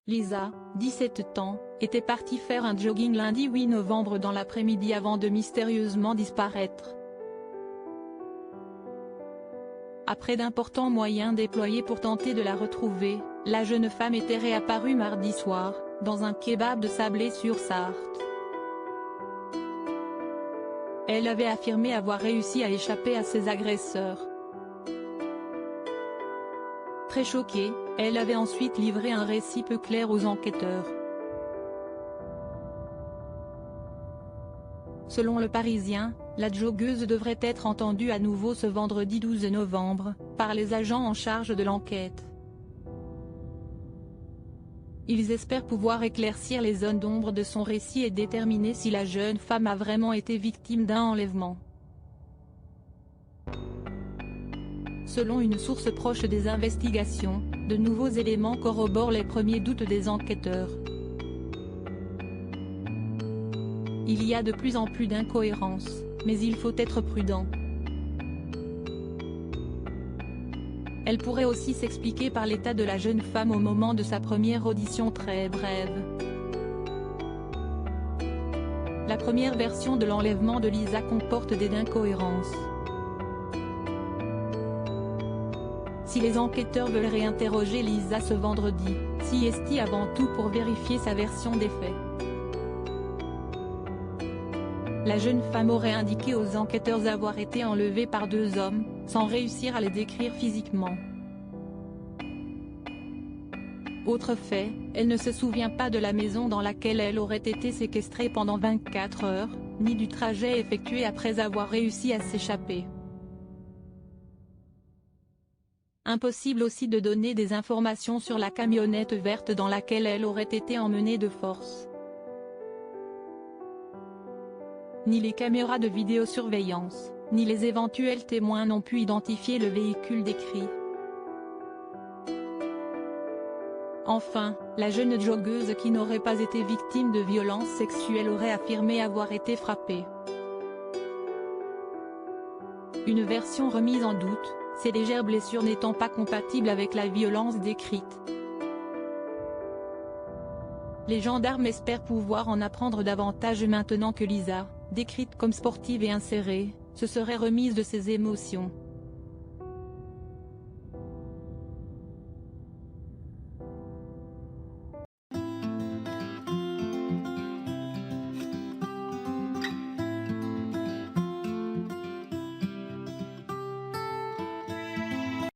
Lisa, 17 ans, était partie faire un jogging lundi 8 novembre dans l'après-midi avant de mystérieusement disparaître. Après d'importants moyens déployés pour tenter de la retrouver, la jeune femme était réapparue mardi soir, dans un kebab de Sablé-sur-Sarthe. Elle avait affirmé avoir réussi à échapper à ses agresseurs. Très choquée, elle avait ensuite livré un récit peu clair aux enquêteurs. Selon Le Parisien, la joggeuse devrait être entendue à nouveau ce vendredi 12 novembre, par les agents en charge de l'enquête. Ils espèrent pouvoir éclaircir les zones d'ombre de son récit et déterminer si la jeune femme a vraiment été victime d'un enlèvement. Selon une source proche des investigations, de nouveaux éléments corroborent les premiers doutes des enquêteurs. Il y a de plus en plus d'incohérences, mais il faut être prudent. Elle pourrait aussi s'expliquer par l'état de la jeune femme au moment de sa première audition très brève. La première version de l'enlèvement de Lisa comporte des incohérences. Si les enquêteurs veulent réinterroger Lisa ce vendredi, s'y est-il avant tout pour vérifier sa version des faits. La jeune femme aurait indiqué aux enquêteurs avoir été enlevée par deux hommes, sans réussir à les décrire physiquement. Autre fait, elle ne se souvient pas de la maison dans laquelle elle aurait été séquestrée pendant 24 heures, ni du trajet effectué après avoir réussi à s'échapper. Impossible aussi de donner des informations sur la camionnette verte dans laquelle elle aurait été emmenée de force. Ni les caméras de vidéosurveillance, ni les éventuels témoins n'ont pu identifier le véhicule décrit. Enfin, la jeune joggeuse qui n'aurait pas été victime de violences sexuelles aurait affirmé avoir été frappée. Une version remise en doute, ces légères blessures n'étant pas compatibles avec la violence décrite. Les gendarmes espèrent pouvoir en apprendre davantage maintenant que Lisa, décrite comme sportive et insérée, se serait remise de ses émotions.